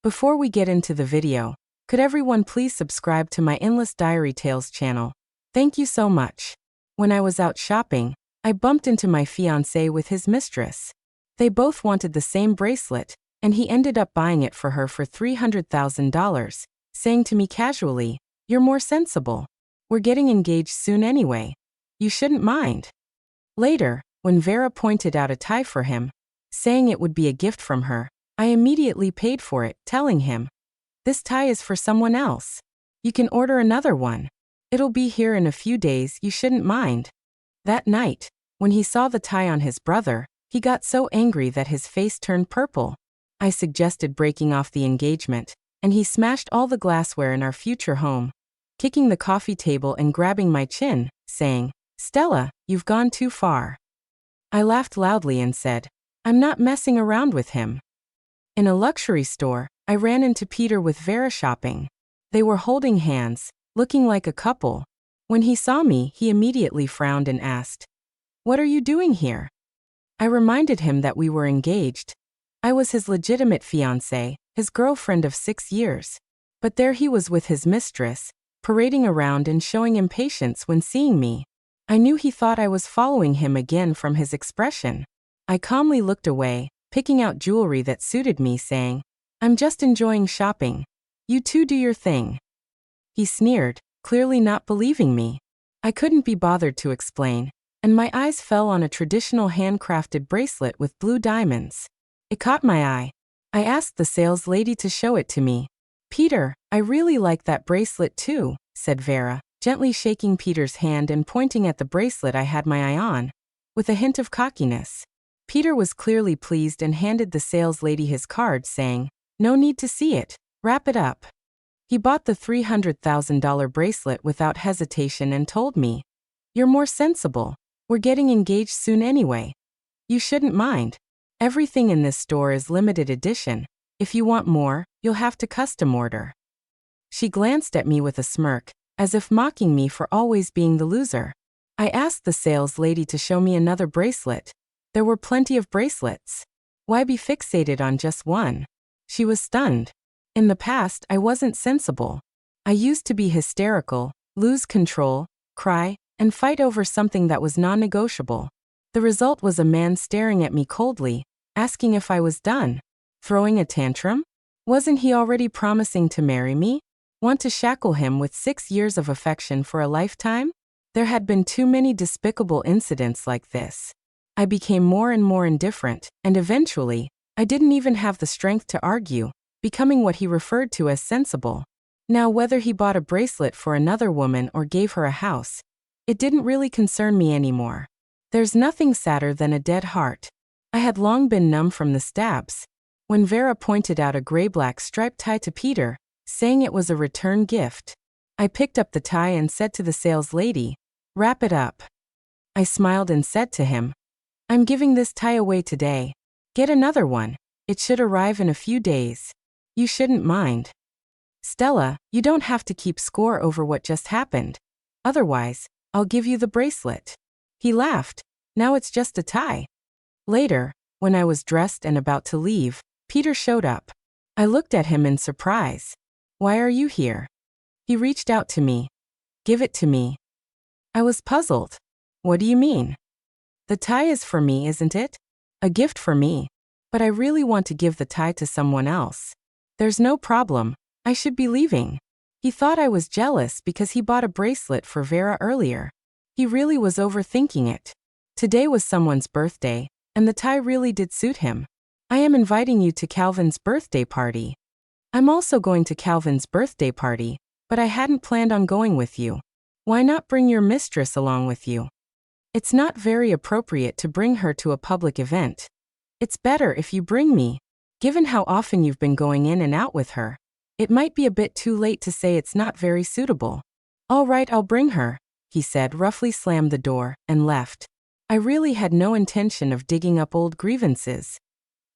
Before we get into the video, could everyone please subscribe to my Endless Diary Tales channel? Thank you so much. When I was out shopping, I bumped into my fiancé with his mistress. They both wanted the same bracelet, and he ended up buying it for her for $300,000, saying to me casually, "You're more sensible. We're getting engaged soon anyway. You shouldn't mind." Later, when Vera pointed out a tie for him, saying it would be a gift from her, I immediately paid for it, telling him, "This tie is for someone else. You can order another one. It'll be here in a few days, you shouldn't mind." That night, when he saw the tie on his brother, he got so angry that his face turned purple. I suggested breaking off the engagement, and he smashed all the glassware in our future home, kicking the coffee table and grabbing my chin, saying, "Stella, you've gone too far." I laughed loudly and said, "I'm not messing around with him." In a luxury store, I ran into Peter with Vera shopping. They were holding hands, looking like a couple. When he saw me, he immediately frowned and asked, "What are you doing here?" I reminded him that we were engaged. I was his legitimate fiancé, his girlfriend of 6 years. But there he was with his mistress, parading around and showing impatience when seeing me. I knew he thought I was following him again from his expression. I calmly looked away, picking out jewelry that suited me, saying, "I'm just enjoying shopping. You two do your thing." He sneered, clearly not believing me. I couldn't be bothered to explain, and my eyes fell on a traditional handcrafted bracelet with blue diamonds. It caught my eye. I asked the sales lady to show it to me. "Peter, I really like that bracelet too," said Vera, gently shaking Peter's hand and pointing at the bracelet I had my eye on, with a hint of cockiness. Peter was clearly pleased and handed the sales lady his card, saying, "No need to see it. Wrap it up." He bought the $300,000 bracelet without hesitation and told me, "You're more sensible. We're getting engaged soon anyway. You shouldn't mind. Everything in this store is limited edition. If you want more, you'll have to custom order." She glanced at me with a smirk, as if mocking me for always being the loser. I asked the sales lady to show me another bracelet. There were plenty of bracelets. Why be fixated on just one? She was stunned. In the past, I wasn't sensible. I used to be hysterical, lose control, cry, and fight over something that was non-negotiable. The result was a man staring at me coldly, asking if I was done. Throwing a tantrum? Wasn't he already promising to marry me? Want to shackle him with 6 years of affection for a lifetime? There had been too many despicable incidents like this. I became more and more indifferent, and eventually, I didn't even have the strength to argue, becoming what he referred to as sensible. Now, whether he bought a bracelet for another woman or gave her a house, it didn't really concern me anymore. There's nothing sadder than a dead heart. I had long been numb from the stabs. When Vera pointed out a gray-black striped tie to Peter, saying it was a return gift, I picked up the tie and said to the sales lady, "Wrap it up." I smiled and said to him, "I'm giving this tie away today. Get another one. It should arrive in a few days. You shouldn't mind." "Stella, you don't have to keep score over what just happened. Otherwise, I'll give you the bracelet." He laughed. "Now it's just a tie." Later, when I was dressed and about to leave, Peter showed up. I looked at him in surprise. "Why are you here?" He reached out to me. "Give it to me." I was puzzled. "What do you mean?" "The tie is for me, isn't it? A gift for me. But I really want to give the tie to someone else." "There's no problem. I should be leaving." He thought I was jealous because he bought a bracelet for Vera earlier. He really was overthinking it. Today was someone's birthday, and the tie really did suit him. "I am inviting you to Calvin's birthday party." "I'm also going to Calvin's birthday party, but I hadn't planned on going with you." "Why not bring your mistress along with you?" "It's not very appropriate to bring her to a public event. It's better if you bring me. Given how often you've been going in and out with her, it might be a bit too late to say it's not very suitable." "All right, I'll bring her," he said, roughly slammed the door, and left. I really had no intention of digging up old grievances.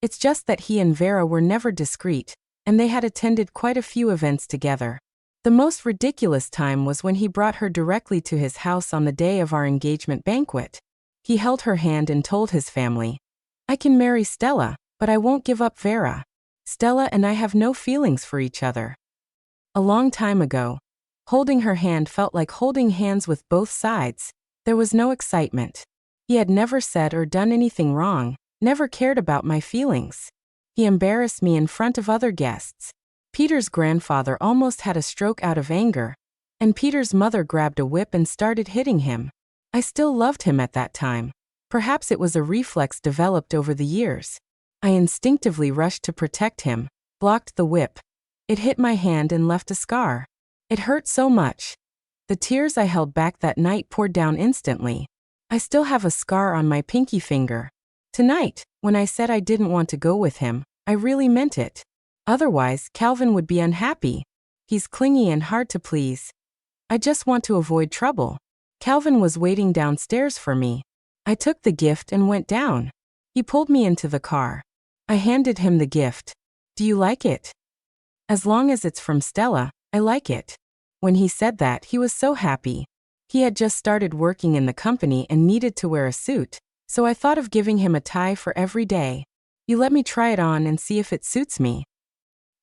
It's just that he and Vera were never discreet, and they had attended quite a few events together. The most ridiculous time was when he brought her directly to his house on the day of our engagement banquet. He held her hand and told his family, "I can marry Stella, but I won't give up Vera." Stella and I have no feelings for each other. A long time ago. Holding her hand felt like holding hands with both sides. There was no excitement. He had never said or done anything wrong, never cared about my feelings. He embarrassed me in front of other guests. Peter's grandfather almost had a stroke out of anger, and Peter's mother grabbed a whip and started hitting him. I still loved him at that time. Perhaps it was a reflex developed over the years. I instinctively rushed to protect him, blocked the whip. It hit my hand and left a scar. It hurt so much. The tears I held back that night poured down instantly. I still have a scar on my pinky finger. Tonight, when I said I didn't want to go with him, I really meant it. Otherwise, Calvin would be unhappy. He's clingy and hard to please. I just want to avoid trouble. Calvin was waiting downstairs for me. I took the gift and went down. He pulled me into the car. I handed him the gift. Do you like it? As long as it's from Stella, I like it. When he said that, he was so happy. He had just started working in the company and needed to wear a suit, so I thought of giving him a tie for every day. You let me try it on and see if it suits me.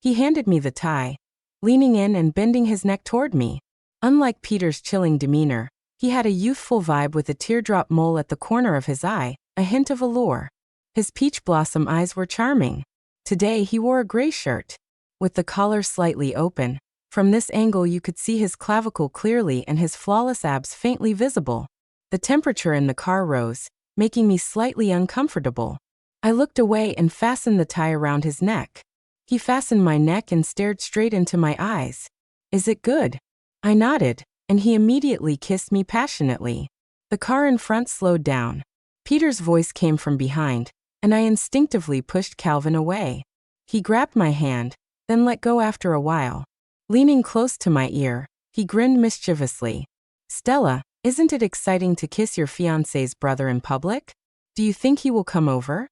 He handed me the tie, leaning in and bending his neck toward me. Unlike Peter's chilling demeanor, he had a youthful vibe with a teardrop mole at the corner of his eye, a hint of allure. His peach blossom eyes were charming. Today he wore a gray shirt, with the collar slightly open. From this angle you could see his clavicle clearly and his flawless abs faintly visible. The temperature in the car rose, making me slightly uncomfortable. I looked away and fastened the tie around his neck. He fastened my neck and stared straight into my eyes. Is it good? I nodded, and he immediately kissed me passionately. The car in front slowed down. Peter's voice came from behind, and I instinctively pushed Calvin away. He grabbed my hand, then let go after a while. Leaning close to my ear, he grinned mischievously. Stella, isn't it exciting to kiss your fiancé's brother in public? Do you think he will come over?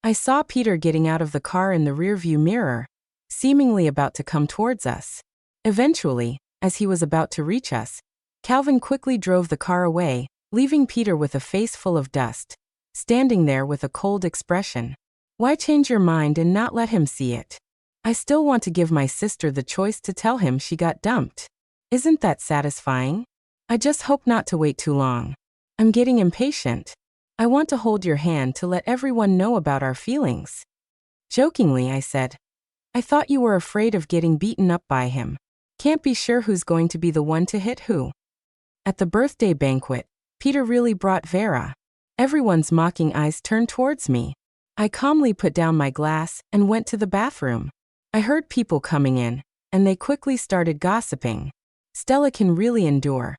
I saw Peter getting out of the car in the rearview mirror, seemingly about to come towards us. Eventually, as he was about to reach us, Calvin quickly drove the car away, leaving Peter with a face full of dust, standing there with a cold expression. Why change your mind and not let him see it? I still want to give my sister the choice to tell him she got dumped. Isn't that satisfying? I just hope not to wait too long. I'm getting impatient. I want to hold your hand to let everyone know about our feelings. Jokingly, I said, I thought you were afraid of getting beaten up by him. Can't be sure who's going to be the one to hit who. At the birthday banquet, Peter really brought Vera. Everyone's mocking eyes turned towards me. I calmly put down my glass and went to the bathroom. I heard people coming in, and they quickly started gossiping. Stella can really endure.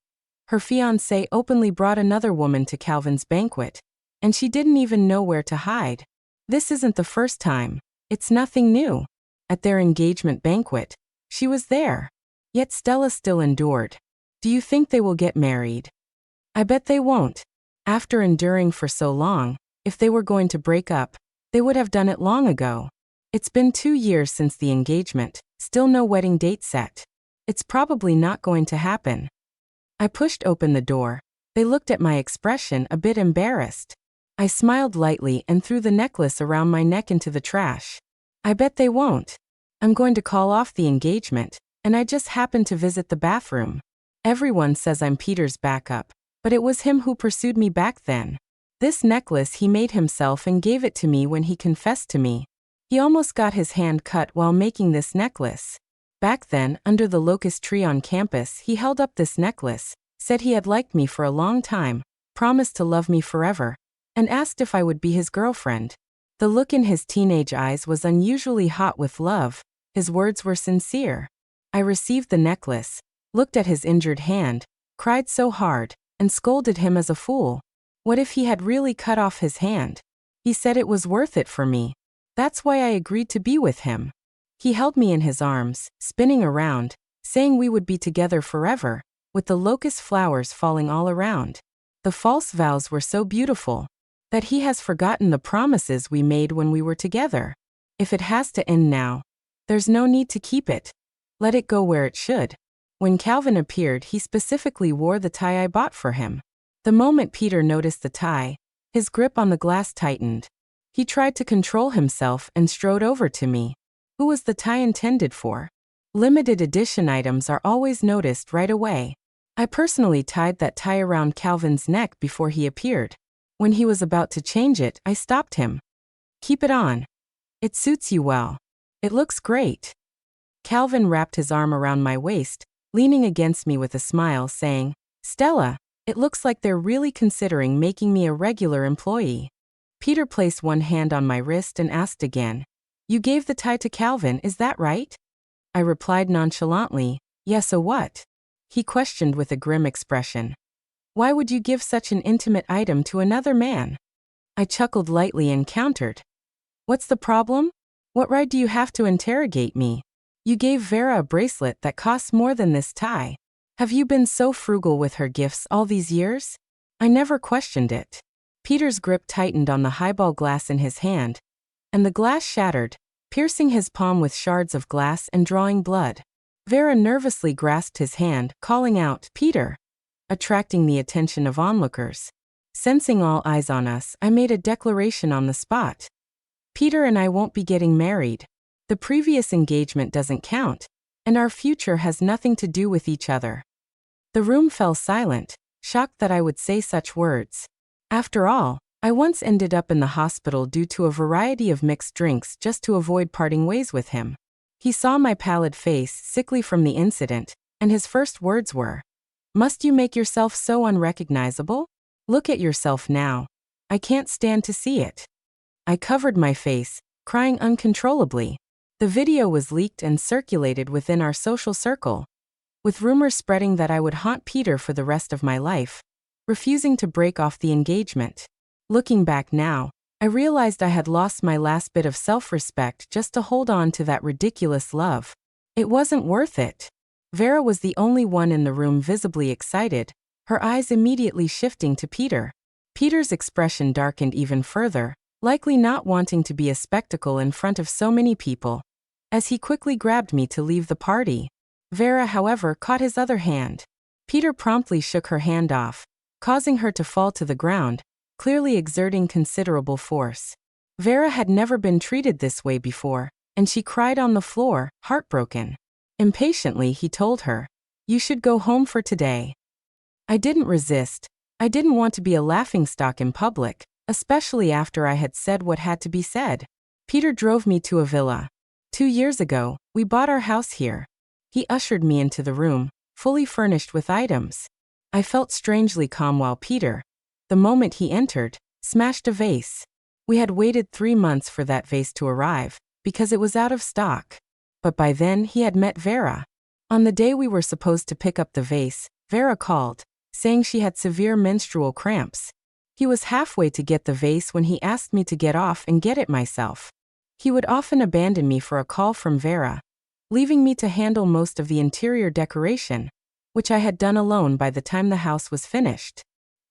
Her fiancé openly brought another woman to Calvin's banquet, and she didn't even know where to hide. This isn't the first time. It's nothing new. At their engagement banquet, she was there. Yet Stella still endured. Do you think they will get married? I bet they won't. After enduring for so long, if they were going to break up, they would have done it long ago. It's been 2 years since the engagement, still no wedding date set. It's probably not going to happen. I pushed open the door. They looked at my expression, a bit embarrassed. I smiled lightly and threw the necklace around my neck into the trash. I bet they won't. I'm going to call off the engagement, and I just happened to visit the bathroom. Everyone says I'm Peter's backup, but it was him who pursued me back then. This necklace he made himself and gave it to me when he confessed to me. He almost got his hand cut while making this necklace. Back then, under the locust tree on campus, he held up this necklace, said he had liked me for a long time, promised to love me forever, and asked if I would be his girlfriend. The look in his teenage eyes was unusually hot with love. His words were sincere. I received the necklace, looked at his injured hand, cried so hard, and scolded him as a fool. What if he had really cut off his hand? He said it was worth it for me. That's why I agreed to be with him. He held me in his arms, spinning around, saying we would be together forever, with the locust flowers falling all around. The false vows were so beautiful that he has forgotten the promises we made when we were together. If it has to end now, there's no need to keep it. Let it go where it should. When Calvin appeared, he specifically wore the tie I bought for him. The moment Peter noticed the tie, his grip on the glass tightened. He tried to control himself and strode over to me. Who was the tie intended for? Limited edition items are always noticed right away. I personally tied that tie around Calvin's neck before he appeared. When he was about to change it, I stopped him. Keep it on. It suits you well. It looks great. Calvin wrapped his arm around my waist, leaning against me with a smile, saying, Stella, it looks like they're really considering making me a regular employee. Peter placed one hand on my wrist and asked again, You gave the tie to Calvin, is that right? I replied nonchalantly, Yes, so what? He questioned with a grim expression. Why would you give such an intimate item to another man? I chuckled lightly and countered. What's the problem? What right do you have to interrogate me? You gave Vera a bracelet that costs more than this tie. Have you been so frugal with her gifts all these years? I never questioned it. Peter's grip tightened on the highball glass in his hand, and the glass shattered, piercing his palm with shards of glass and drawing blood. Vera nervously grasped his hand, calling out, Peter, attracting the attention of onlookers. Sensing all eyes on us, I made a declaration on the spot. Peter and I won't be getting married. The previous engagement doesn't count, and our future has nothing to do with each other. The room fell silent, shocked that I would say such words. After all, I once ended up in the hospital due to a variety of mixed drinks just to avoid parting ways with him. He saw my pallid face, sickly from the incident, and his first words were, Must you make yourself so unrecognizable? Look at yourself now. I can't stand to see it. I covered my face, crying uncontrollably. The video was leaked and circulated within our social circle, with rumors spreading that I would haunt Peter for the rest of my life, refusing to break off the engagement. Looking back now, I realized I had lost my last bit of self-respect just to hold on to that ridiculous love. It wasn't worth it. Vera was the only one in the room visibly excited, her eyes immediately shifting to Peter. Peter's expression darkened even further, likely not wanting to be a spectacle in front of so many people, as he quickly grabbed me to leave the party. Vera, however, caught his other hand. Peter promptly shook her hand off, causing her to fall to the ground, clearly exerting considerable force. Vera had never been treated this way before, and she cried on the floor, heartbroken. Impatiently, he told her, You should go home for today. I didn't resist. I didn't want to be a laughingstock in public, especially after I had said what had to be said. Peter drove me to a villa. 2 years ago, we bought our house here. He ushered me into the room, fully furnished with items. I felt strangely calm while Peter, the moment he entered, smashed a vase. We had waited 3 months for that vase to arrive, because it was out of stock. But by then he had met Vera. On the day we were supposed to pick up the vase, Vera called, saying she had severe menstrual cramps. He was halfway to get the vase when he asked me to get off and get it myself. He would often abandon me for a call from Vera, leaving me to handle most of the interior decoration, which I had done alone by the time the house was finished.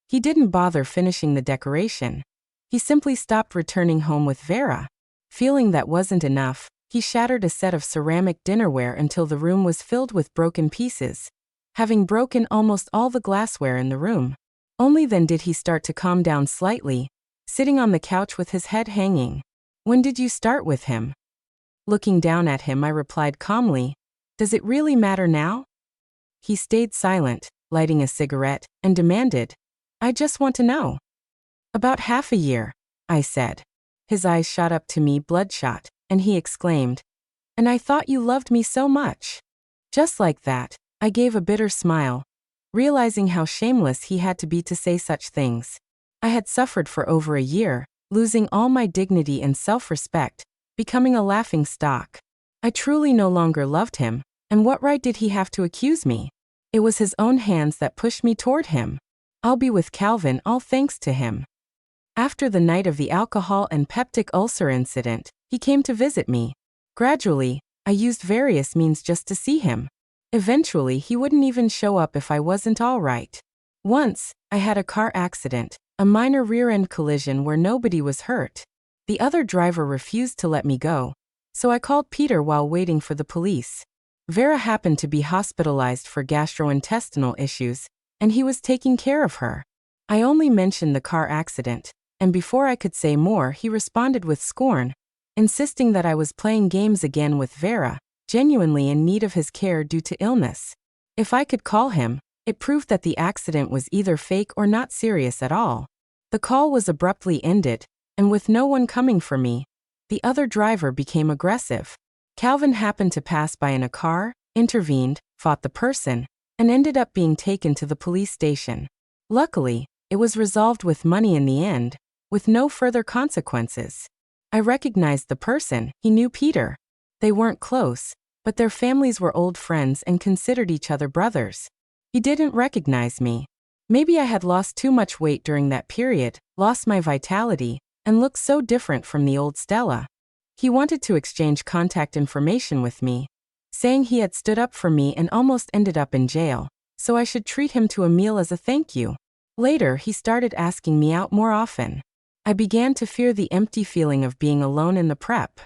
He didn't bother finishing the decoration. He simply stopped returning home with Vera. Feeling that wasn't enough, he shattered a set of ceramic dinnerware until the room was filled with broken pieces, having broken almost all the glassware in the room. Only then did he start to calm down slightly, sitting on the couch with his head hanging. When did you start with him? Looking down at him, I replied calmly, Does it really matter now? He stayed silent, lighting a cigarette, and demanded, I just want to know. About half a year, I said. His eyes shot up to me bloodshot, and he exclaimed, And I thought you loved me so much. Just like that, I gave a bitter smile, realizing how shameless he had to be to say such things. I had suffered for over a year, losing all my dignity and self-respect, becoming a laughing stock. I truly no longer loved him, and what right did he have to accuse me? It was his own hands that pushed me toward him. I'll be with Calvin, all thanks to him. After the night of the alcohol and peptic ulcer incident, he came to visit me. Gradually, I used various means just to see him. Eventually, he wouldn't even show up if I wasn't all right. Once, I had a car accident, a minor rear-end collision where nobody was hurt. The other driver refused to let me go, so I called Peter while waiting for the police. Vera happened to be hospitalized for gastrointestinal issues, and he was taking care of her. I only mentioned the car accident, and before I could say more, he responded with scorn, insisting that I was playing games again with Vera, genuinely in need of his care due to illness. If I could call him, it proved that the accident was either fake or not serious at all. The call was abruptly ended, and with no one coming for me, the other driver became aggressive. Calvin happened to pass by in a car, intervened, fought the person, and ended up being taken to the police station. Luckily, it was resolved with money in the end, with no further consequences. I recognized the person. He knew Peter. They weren't close, but their families were old friends and considered each other brothers. He didn't recognize me. Maybe I had lost too much weight during that period, lost my vitality, and looked so different from the old Stella. He wanted to exchange contact information with me, saying he had stood up for me and almost ended up in jail, so I should treat him to a meal as a thank you. Later, he started asking me out more often. I began to fear the empty feeling of being alone in the prep.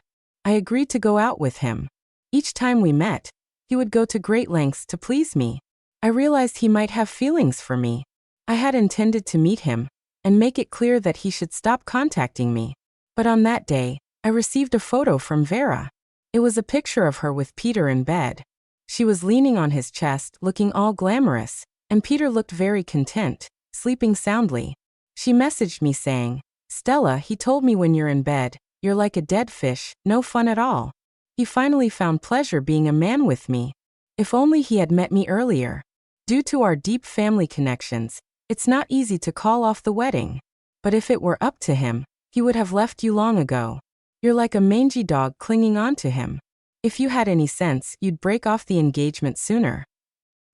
I agreed to go out with him. Each time we met, he would go to great lengths to please me. I realized he might have feelings for me. I had intended to meet him and make it clear that he should stop contacting me. But on that day, I received a photo from Vera. It was a picture of her with Peter in bed. She was leaning on his chest, looking all glamorous, and Peter looked very content, sleeping soundly. She messaged me saying, "Stella, he told me when you're in bed, you're like a dead fish, no fun at all. He finally found pleasure being a man with me. If only he had met me earlier. Due to our deep family connections, it's not easy to call off the wedding. But if it were up to him, he would have left you long ago. You're like a mangy dog clinging on to him. If you had any sense, you'd break off the engagement sooner."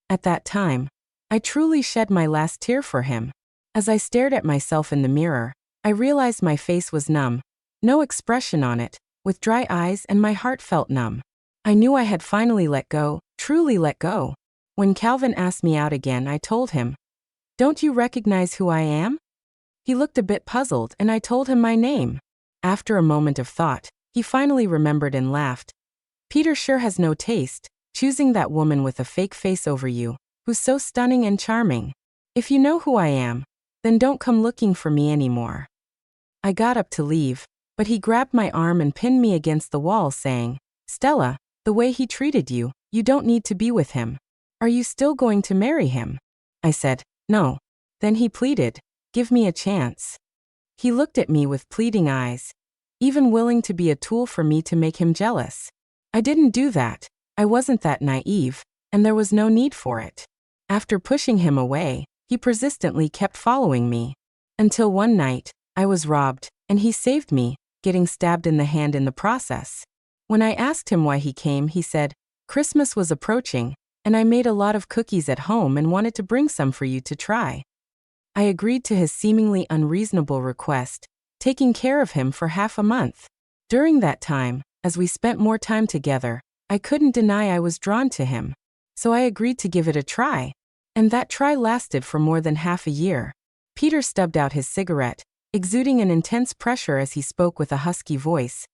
At that time, I truly shed my last tear for him. As I stared at myself in the mirror, I realized my face was numb, no expression on it, with dry eyes, and my heart felt numb. I knew I had finally let go, truly let go. When Calvin asked me out again, I told him, "Don't you recognize who I am?" He looked a bit puzzled, and I told him my name. After a moment of thought, he finally remembered and laughed. "Peter sure has no taste, choosing that woman with a fake face over you, who's so stunning and charming. If you know who I am, then don't come looking for me anymore." I got up to leave, but he grabbed my arm and pinned me against the wall, saying, "Stella, the way he treated you, you don't need to be with him. Are you still going to marry him?" I said, "No." Then he pleaded, "Give me a chance." He looked at me with pleading eyes, even willing to be a tool for me to make him jealous. I didn't do that. I wasn't that naive, and there was no need for it. After pushing him away, he persistently kept following me. Until one night, I was robbed, and he saved me, getting stabbed in the hand in the process. When I asked him why he came, he said, "Christmas was approaching, and I made a lot of cookies at home and wanted to bring some for you to try." I agreed to his seemingly unreasonable request, taking care of him for half a month. During that time, as we spent more time together, I couldn't deny I was drawn to him. So I agreed to give it a try. And that try lasted for more than half a year. Peter stubbed out his cigarette, exuding an intense pressure as he spoke with a husky voice.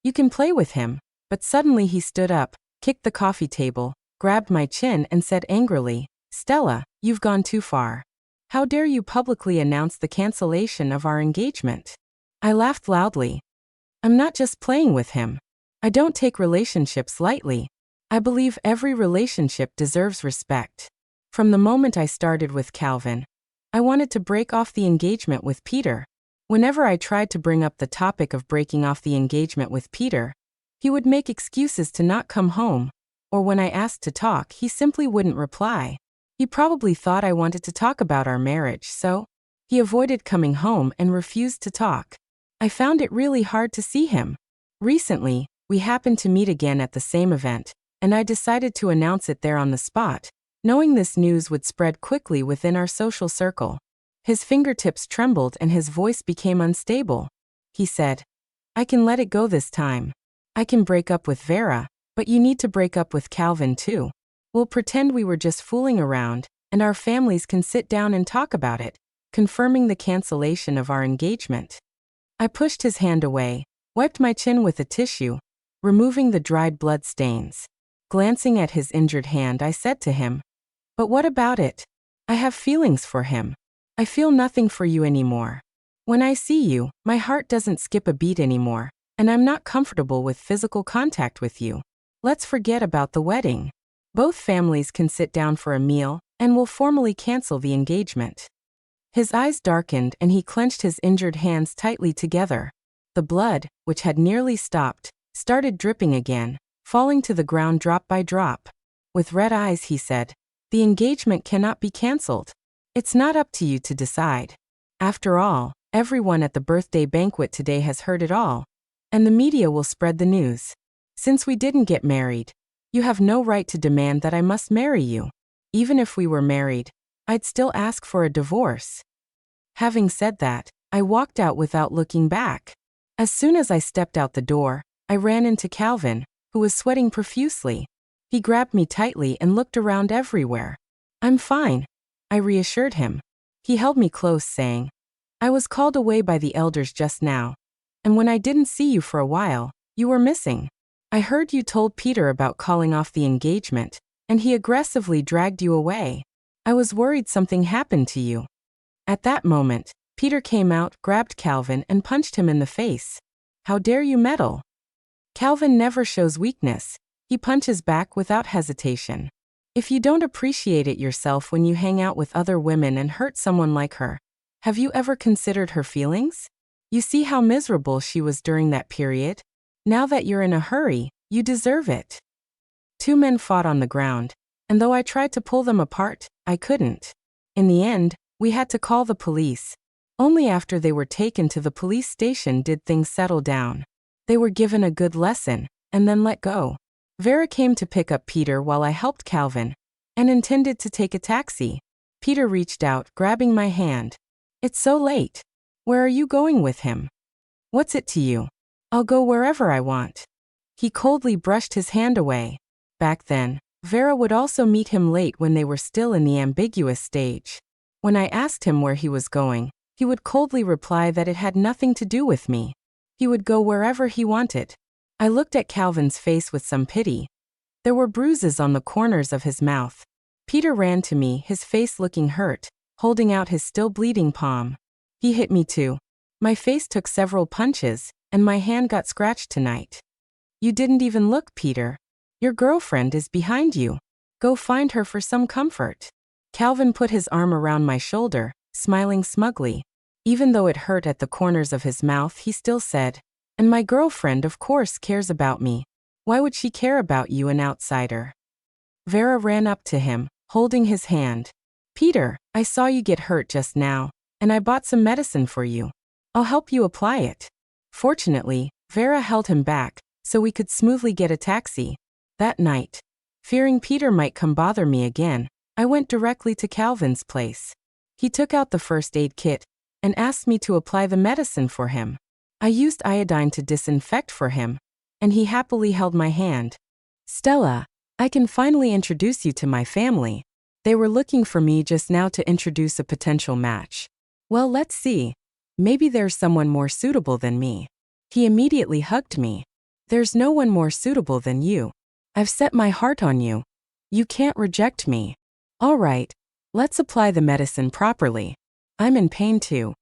"You can play with him." But suddenly he stood up, kicked the coffee table, grabbed my chin, and said angrily, "Stella, you've gone too far. How dare you publicly announce the cancellation of our engagement?" I laughed loudly. "I'm not just playing with him. I don't take relationships lightly. I believe every relationship deserves respect. From the moment I started with Calvin, I wanted to break off the engagement with Peter. Whenever I tried to bring up the topic of breaking off the engagement with Peter, he would make excuses to not come home, or when I asked to talk, he simply wouldn't reply. He probably thought I wanted to talk about our marriage, so he avoided coming home and refused to talk. I found it really hard to see him. Recently, we happened to meet again at the same event, and I decided to announce it there on the spot, knowing this news would spread quickly within our social circle. His fingertips trembled and his voice became unstable. He said, "I can let it go this time. I can break up with Vera, but you need to break up with Calvin too. We'll pretend we were just fooling around, and our families can sit down and talk about it, confirming the cancellation of our engagement." I pushed his hand away, wiped my chin with a tissue, removing the dried blood stains. Glancing at his injured hand, I said to him, "But what about it? I have feelings for him. I feel nothing for you anymore. When I see you, my heart doesn't skip a beat anymore, and I'm not comfortable with physical contact with you. Let's forget about the wedding. Both families can sit down for a meal, and we'll formally cancel the engagement." His eyes darkened and he clenched his injured hands tightly together. The blood, which had nearly stopped, started dripping again, falling to the ground drop by drop. With red eyes he said, "The engagement cannot be cancelled. It's not up to you to decide. After all, everyone at the birthday banquet today has heard it all, and the media will spread the news. Since we didn't get married, you have no right to demand that I must marry you. Even if we were married, I'd still ask for a divorce." Having said that, I walked out without looking back. As soon as I stepped out the door, I ran into Calvin, who was sweating profusely. He grabbed me tightly and looked around everywhere. "I'm fine," I reassured him. He held me close, saying, "I was called away by the elders just now, and when I didn't see you for a while, you were missing. I heard you told Peter about calling off the engagement, and he aggressively dragged you away. I was worried something happened to you." At that moment, Peter came out, grabbed Calvin, and punched him in the face. "How dare you meddle?" Calvin never shows weakness. He punches back without hesitation. If you don't appreciate it yourself when you hang out with other women and hurt someone like her, have you ever considered her feelings? You see how miserable she was during that period? Now that you're in a hurry, you deserve it. Two men fought on the ground, and though I tried to pull them apart, I couldn't. In the end, we had to call the police. Only after they were taken to the police station did things settle down. They were given a good lesson, and then let go. Vera came to pick up Peter while I helped Calvin, and intended to take a taxi. Peter reached out, grabbing my hand. "It's so late. Where are you going with him?" "What's it to you? I'll go wherever I want." He coldly brushed his hand away. Back then, Vera would also meet him late when they were still in the ambiguous stage. When I asked him where he was going, he would coldly reply that it had nothing to do with me. He would go wherever he wanted. I looked at Calvin's face with some pity. There were bruises on the corners of his mouth. Peter ran to me, his face looking hurt, holding out his still bleeding palm. He hit me too. My face took several punches, and my hand got scratched tonight. "You didn't even look, Peter. Your girlfriend is behind you. Go find her for some comfort." Calvin put his arm around my shoulder, smiling smugly. Even though it hurt at the corners of his mouth, he still said, "And my girlfriend of course cares about me. Why would she care about you, an outsider?" Vera ran up to him, holding his hand. "Peter, I saw you get hurt just now, and I bought some medicine for you. I'll help you apply it." Fortunately, Vera held him back, so we could smoothly get a taxi. That night, fearing Peter might come bother me again, I went directly to Calvin's place. He took out the first aid kit and asked me to apply the medicine for him. I used iodine to disinfect for him, and he happily held my hand. "Stella, I can finally introduce you to my family. They were looking for me just now to introduce a potential match. Well, let's see. Maybe there's someone more suitable than me." He immediately hugged me. "There's no one more suitable than you. I've set my heart on you. You can't reject me." "All right, let's apply the medicine properly. I'm in pain too.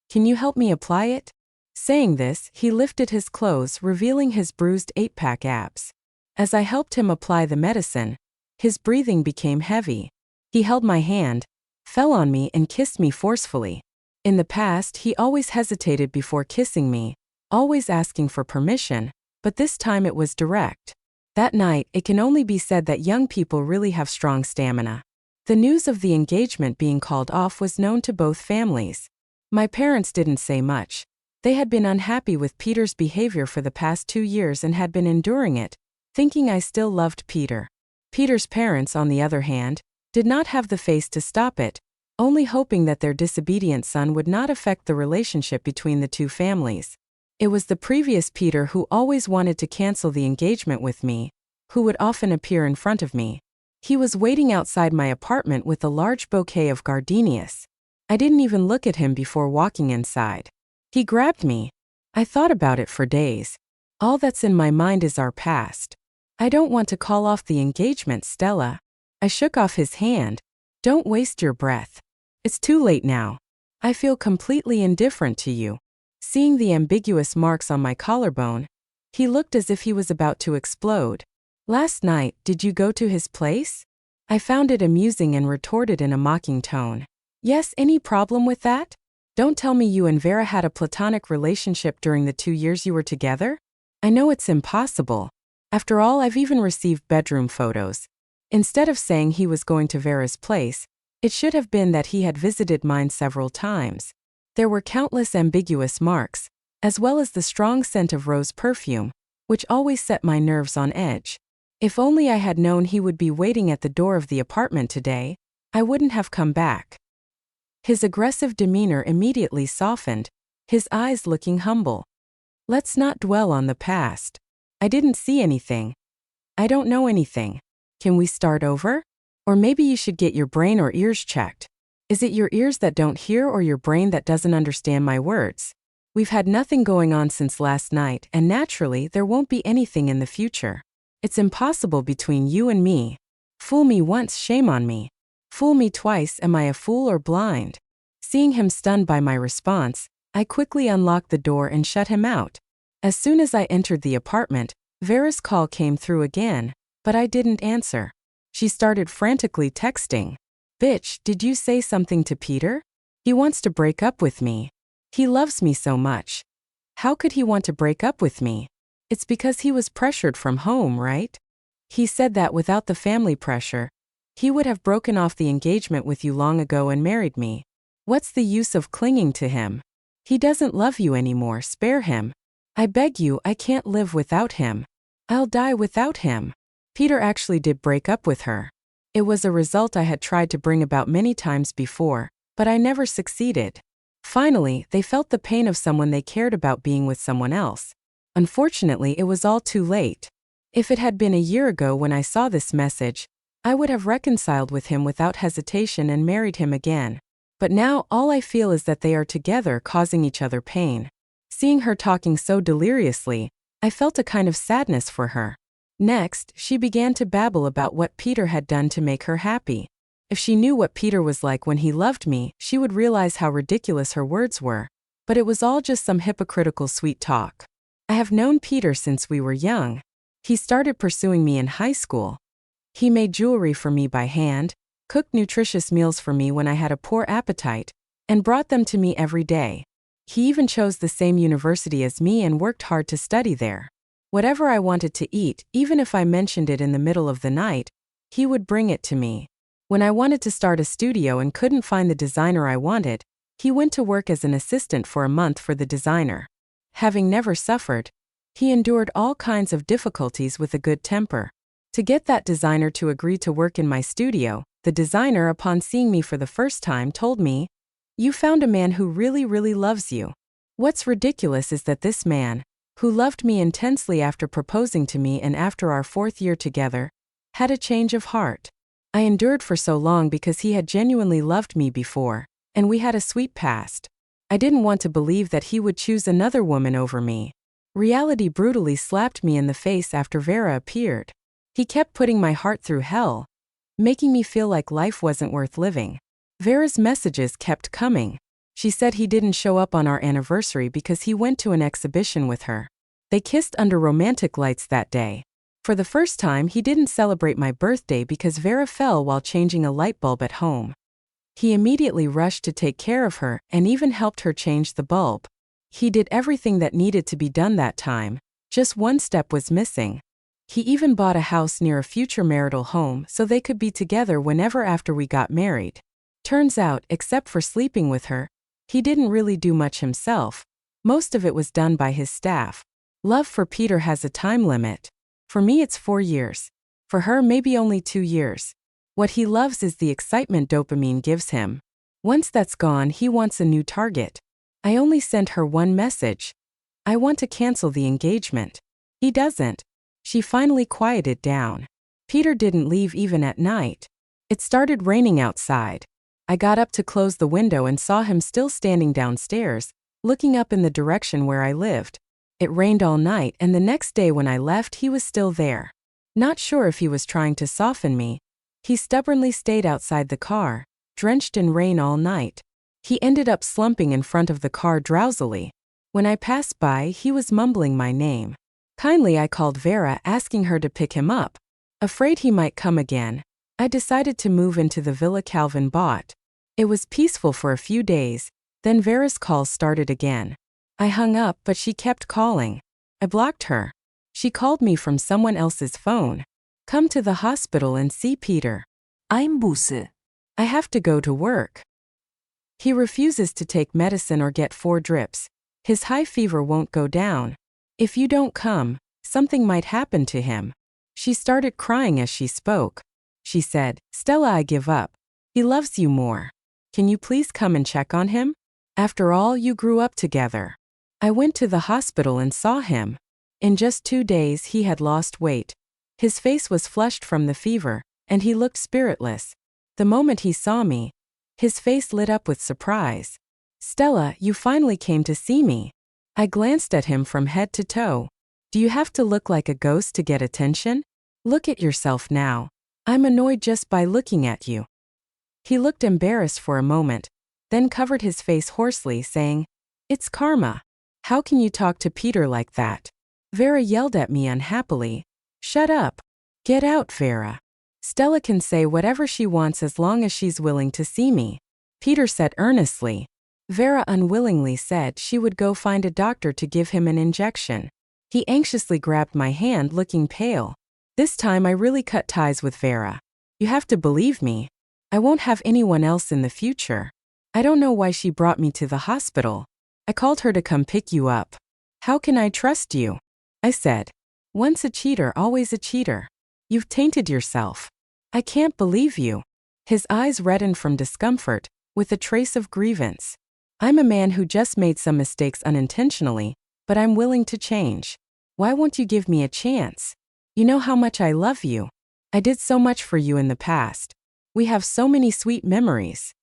Can you help me apply it?" Saying this, he lifted his clothes, revealing his bruised 8-pack abs. As I helped him apply the medicine, his breathing became heavy. He held my hand, fell on me, and kissed me forcefully. In the past, he always hesitated before kissing me, always asking for permission, but this time it was direct. That night, it can only be said that young people really have strong stamina. The news of the engagement being called off was known to both families. My parents didn't say much. They had been unhappy with Peter's behavior for the past 2 years and had been enduring it, thinking I still loved Peter. Peter's parents, on the other hand, did not have the face to stop it, only hoping that their disobedient son would not affect the relationship between the two families. It was the previous Peter who always wanted to cancel the engagement with me, who would often appear in front of me. He was waiting outside my apartment with a large bouquet of gardenias. I didn't even look at him before walking inside. He grabbed me. I thought about it for days. All that's in my mind is our past. I don't want to call off the engagement, Stella. I shook off his hand. Don't waste your breath. It's too late now. I feel completely indifferent to you. Seeing the ambiguous marks on my collarbone, he looked as if he was about to explode. Last night, did you go to his place? I found it amusing and retorted in a mocking tone. Yes, any problem with that? Don't tell me you and Vera had a platonic relationship during the 2 years you were together? I know it's impossible. After all, I've even received bedroom photos. Instead of saying he was going to Vera's place, it should have been that he had visited mine several times. There were countless ambiguous marks, as well as the strong scent of rose perfume, which always set my nerves on edge. If only I had known he would be waiting at the door of the apartment today, I wouldn't have come back. His aggressive demeanor immediately softened, his eyes looking humble. Let's not dwell on the past. I didn't see anything. I don't know anything. Can we start over? Or maybe you should get your brain or ears checked. Is it your ears that don't hear or your brain that doesn't understand my words? We've had nothing going on since last night, and naturally there won't be anything in the future. It's impossible between you and me. Fool me once, shame on me. Fool me twice, am I a fool or blind? Seeing him stunned by my response, I quickly unlocked the door and shut him out. As soon as I entered the apartment, Vera's call came through again, but I didn't answer. She started frantically texting. Bitch, did you say something to Peter? He wants to break up with me. He loves me so much. How could he want to break up with me? It's because he was pressured from home, right? He said that without the family pressure, he would have broken off the engagement with you long ago and married me. What's the use of clinging to him? He doesn't love you anymore, spare him. I beg you, I can't live without him. I'll die without him. Peter actually did break up with her. It was a result I had tried to bring about many times before, but I never succeeded. Finally, they felt the pain of someone they cared about being with someone else. Unfortunately, it was all too late. If it had been a year ago when I saw this message, I would have reconciled with him without hesitation and married him again. But now all I feel is that they are together causing each other pain. Seeing her talking so deliriously, I felt a kind of sadness for her. Next, she began to babble about what Peter had done to make her happy. If she knew what Peter was like when he loved me, she would realize how ridiculous her words were. But it was all just some hypocritical sweet talk. I have known Peter since we were young. He started pursuing me in high school. He made jewelry for me by hand, cooked nutritious meals for me when I had a poor appetite, and brought them to me every day. He even chose the same university as me and worked hard to study there. Whatever I wanted to eat, even if I mentioned it in the middle of the night, he would bring it to me. When I wanted to start a studio and couldn't find the designer I wanted, he went to work as an assistant for a month for the designer. Having never suffered, he endured all kinds of difficulties with a good temper. To get that designer to agree to work in my studio, the designer, upon seeing me for the first time, told me, "You found a man who really, really loves you." What's ridiculous is that this man, who loved me intensely after proposing to me and after our 4th year together, had a change of heart. I endured for so long because he had genuinely loved me before, and we had a sweet past. I didn't want to believe that he would choose another woman over me. Reality brutally slapped me in the face after Vera appeared. He kept putting my heart through hell, making me feel like life wasn't worth living. Vera's messages kept coming. She said he didn't show up on our anniversary because he went to an exhibition with her. They kissed under romantic lights that day. For the first time, he didn't celebrate my birthday because Vera fell while changing a light bulb at home. He immediately rushed to take care of her and even helped her change the bulb. He did everything that needed to be done that time. Just one step was missing. He even bought a house near a future marital home so they could be together whenever after we got married. Turns out, except for sleeping with her, he didn't really do much himself. Most of it was done by his staff. Love for Peter has a time limit. For me it's 4 years. For her maybe only 2 years. What he loves is the excitement dopamine gives him. Once that's gone, he wants a new target. I only sent her one message. I want to cancel the engagement. He doesn't. She finally quieted down. Peter didn't leave even at night. It started raining outside. I got up to close the window and saw him still standing downstairs, looking up in the direction where I lived. It rained all night, and the next day when I left, he was still there. Not sure if he was trying to soften me. He stubbornly stayed outside the car, drenched in rain all night. He ended up slumping in front of the car drowsily. When I passed by, he was mumbling my name. Kindly, I called Vera, asking her to pick him up. Afraid he might come again, I decided to move into the villa Calvin bought. It was peaceful for a few days, then Vera's calls started again. I hung up, but she kept calling. I blocked her. She called me from someone else's phone. Come to the hospital and see Peter. I'm Busse. I have to go to work. He refuses to take medicine or get 4 drips. His high fever won't go down. If you don't come, something might happen to him. She started crying as she spoke. She said, Stella, I give up. He loves you more. Can you please come and check on him? After all, you grew up together. I went to the hospital and saw him. In just 2 days, he had lost weight. His face was flushed from the fever, and he looked spiritless. The moment he saw me, his face lit up with surprise. Stella, you finally came to see me. I glanced at him from head to toe. Do you have to look like a ghost to get attention? Look at yourself now. I'm annoyed just by looking at you. He looked embarrassed for a moment, then covered his face hoarsely, saying, It's karma. How can you talk to Peter like that? Vera yelled at me unhappily. Shut up. Get out, Vera. Stella can say whatever she wants as long as she's willing to see me. Peter said earnestly. Vera unwillingly said she would go find a doctor to give him an injection. He anxiously grabbed my hand, looking pale. This time I really cut ties with Vera. You have to believe me. I won't have anyone else in the future. I don't know why she brought me to the hospital. I called her to come pick you up. How can I trust you? I said. Once a cheater, always a cheater. You've tainted yourself. I can't believe you. His eyes reddened from discomfort, with a trace of grievance. I'm a man who just made some mistakes unintentionally, but I'm willing to change. Why won't you give me a chance? You know how much I love you. I did so much for you in the past. We have so many sweet memories.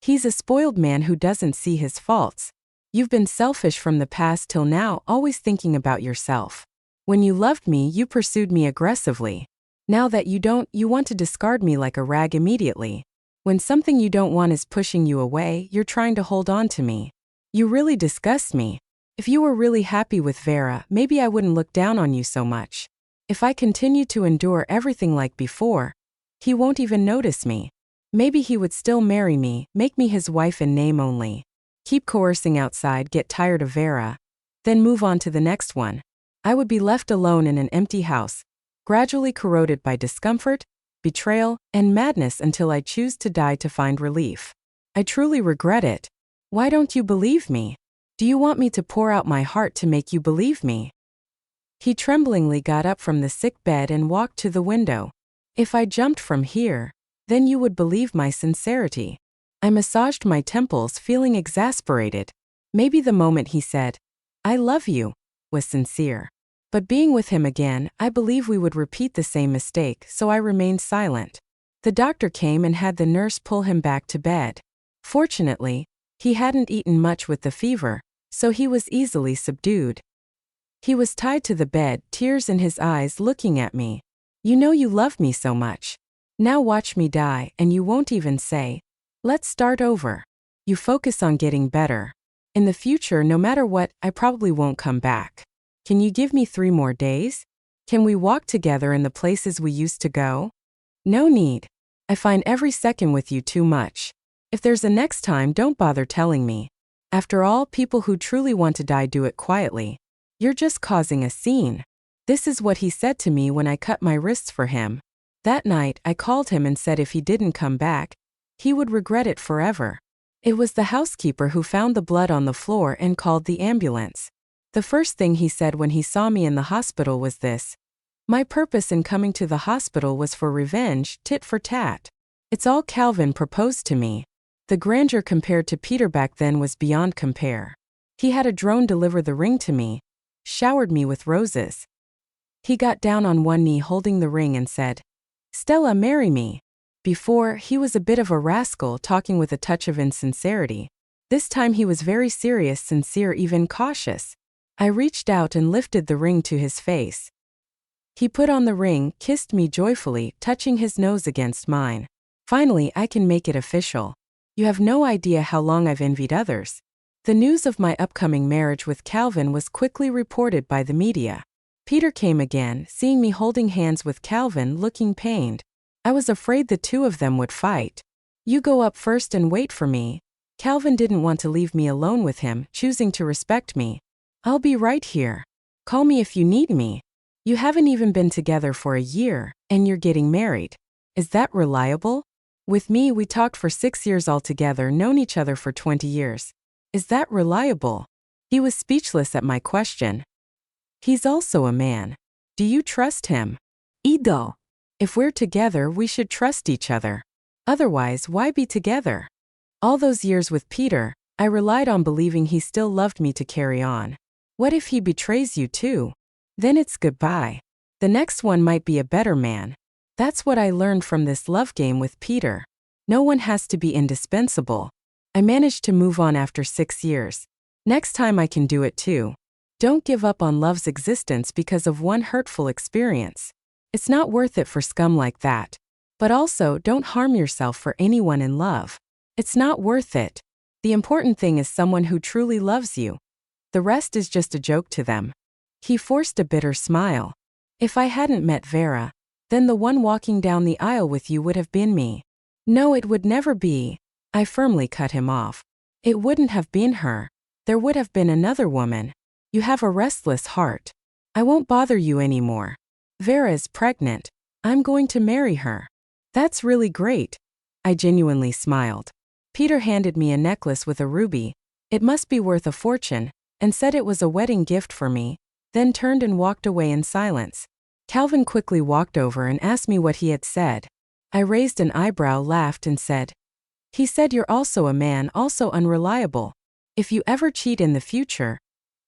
He's a spoiled man who doesn't see his faults. You've been selfish from the past till now, always thinking about yourself. When you loved me, you pursued me aggressively. Now that you don't, you want to discard me like a rag immediately. When something you don't want is pushing you away, you're trying to hold on to me. You really disgust me. If you were really happy with Vera, maybe I wouldn't look down on you so much. If I continue to endure everything like before, he won't even notice me. Maybe he would still marry me, make me his wife in name only. Keep coercing outside, get tired of Vera, then move on to the next one. I would be left alone in an empty house, gradually corroded by discomfort, betrayal, and madness until I choose to die to find relief. I truly regret it. Why don't you believe me? Do you want me to pour out my heart to make you believe me? He tremblingly got up from the sick bed and walked to the window. If I jumped from here, then you would believe my sincerity. I massaged my temples, feeling exasperated. Maybe the moment he said, I love you, was sincere. But being with him again, I believe we would repeat the same mistake, so I remained silent. The doctor came and had the nurse pull him back to bed. Fortunately, he hadn't eaten much with the fever, so he was easily subdued. He was tied to the bed, tears in his eyes, looking at me. You know you love me so much. Now watch me die, and you won't even say, let's start over. You focus on getting better. In the future, no matter what, I probably won't come back. Can you give me 3 more days? Can we walk together in the places we used to go? No need. I find every second with you too much. If there's a next time, don't bother telling me. After all, people who truly want to die do it quietly. You're just causing a scene. This is what he said to me when I cut my wrists for him. That night, I called him and said if he didn't come back, he would regret it forever. It was the housekeeper who found the blood on the floor and called the ambulance. The first thing he said when he saw me in the hospital was this. My purpose in coming to the hospital was for revenge, tit for tat. It's all Calvin proposed to me. The grandeur compared to Peter back then was beyond compare. He had a drone deliver the ring to me, showered me with roses. He got down on one knee holding the ring and said, Stella, marry me. Before, he was a bit of a rascal, talking with a touch of insincerity. This time he was very serious, sincere, even cautious. I reached out and lifted the ring to his face. He put on the ring, kissed me joyfully, touching his nose against mine. Finally, I can make it official. You have no idea how long I've envied others. The news of my upcoming marriage with Calvin was quickly reported by the media. Peter came again, seeing me holding hands with Calvin, looking pained. I was afraid the two of them would fight. "You go up first and wait for me." Calvin didn't want to leave me alone with him, choosing to respect me. "I'll be right here. Call me if you need me." "You haven't even been together for a year, and you're getting married. Is that reliable?" "With me, we talked for 6 years altogether, known each other for 20 years. Is that reliable?" He was speechless at my question. "He's also a man. Do you trust him?" "Ido. If we're together, we should trust each other. Otherwise, why be together?" All those years with Peter, I relied on believing he still loved me to carry on. What if he betrays you too? Then it's goodbye. The next one might be a better man. That's what I learned from this love game with Peter. No one has to be indispensable. I managed to move on after 6 years. Next time I can do it too. Don't give up on love's existence because of one hurtful experience. It's not worth it for scum like that. But also, don't harm yourself for anyone in love. It's not worth it. The important thing is someone who truly loves you. The rest is just a joke to them. He forced a bitter smile. "If I hadn't met Vera, then the one walking down the aisle with you would have been me." "No, it would never be." I firmly cut him off. "It wouldn't have been her. There would have been another woman. You have a restless heart. I won't bother you anymore. Vera is pregnant. I'm going to marry her." "That's really great." I genuinely smiled. Peter handed me a necklace with a ruby. It must be worth a fortune, and said it was a wedding gift for me, then turned and walked away in silence. Calvin quickly walked over and asked me what he had said. I raised an eyebrow, laughed, and said, "He said you're also a man, also unreliable. If you ever cheat in the future,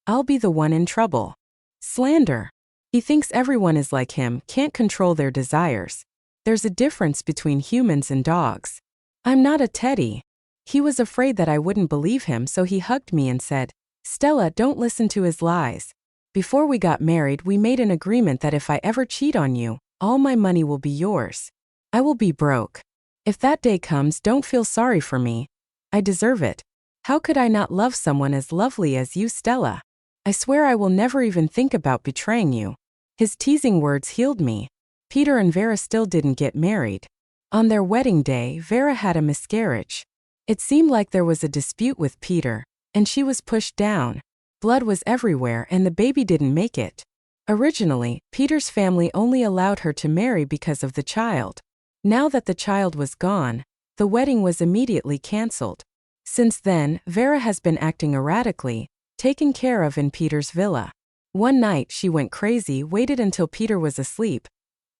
I'll be the one in trouble." Slander. He thinks everyone is like him, can't control their desires. There's a difference between humans and dogs. I'm not a teddy. He was afraid that I wouldn't believe him, so he hugged me and said, "Stella, don't listen to his lies. Before we got married, we made an agreement that if I ever cheat on you, all my money will be yours. I will be broke. If that day comes, don't feel sorry for me. I deserve it. How could I not love someone as lovely as you, Stella? I swear I will never even think about betraying you." His teasing words healed me. Peter and Vera still didn't get married. On their wedding day, Vera had a miscarriage. It seemed like there was a dispute with Peter, and she was pushed down. Blood was everywhere and the baby didn't make it. Originally, Peter's family only allowed her to marry because of the child. Now that the child was gone, the wedding was immediately cancelled. Since then, Vera has been acting erratically, taken care of in Peter's villa. One night she went crazy, waited until Peter was asleep,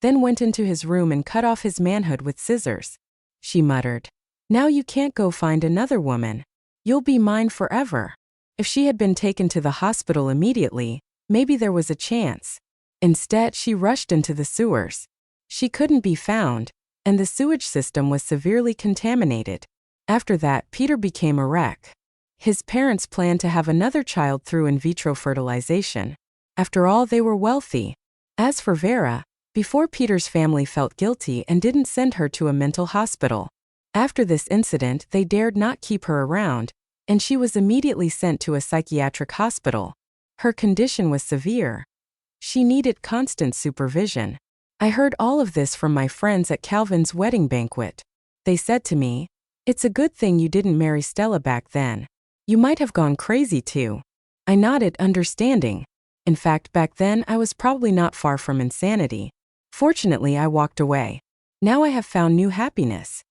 then went into his room and cut off his manhood with scissors. She muttered, "Now you can't go find another woman. You'll be mine forever." If she had been taken to the hospital immediately, maybe there was a chance. Instead, she rushed into the sewers. She couldn't be found, and the sewage system was severely contaminated. After that, Peter became a wreck. His parents planned to have another child through in vitro fertilization. After all, they were wealthy. As for Vera, before Peter's family felt guilty and didn't send her to a mental hospital. After this incident, they dared not keep her around, and she was immediately sent to a psychiatric hospital. Her condition was severe. She needed constant supervision. I heard all of this from my friends at Calvin's wedding banquet. They said to me, "It's a good thing you didn't marry Stella back then. You might have gone crazy too." I nodded, understanding. In fact, back then I was probably not far from insanity. Fortunately, I walked away. Now I have found new happiness.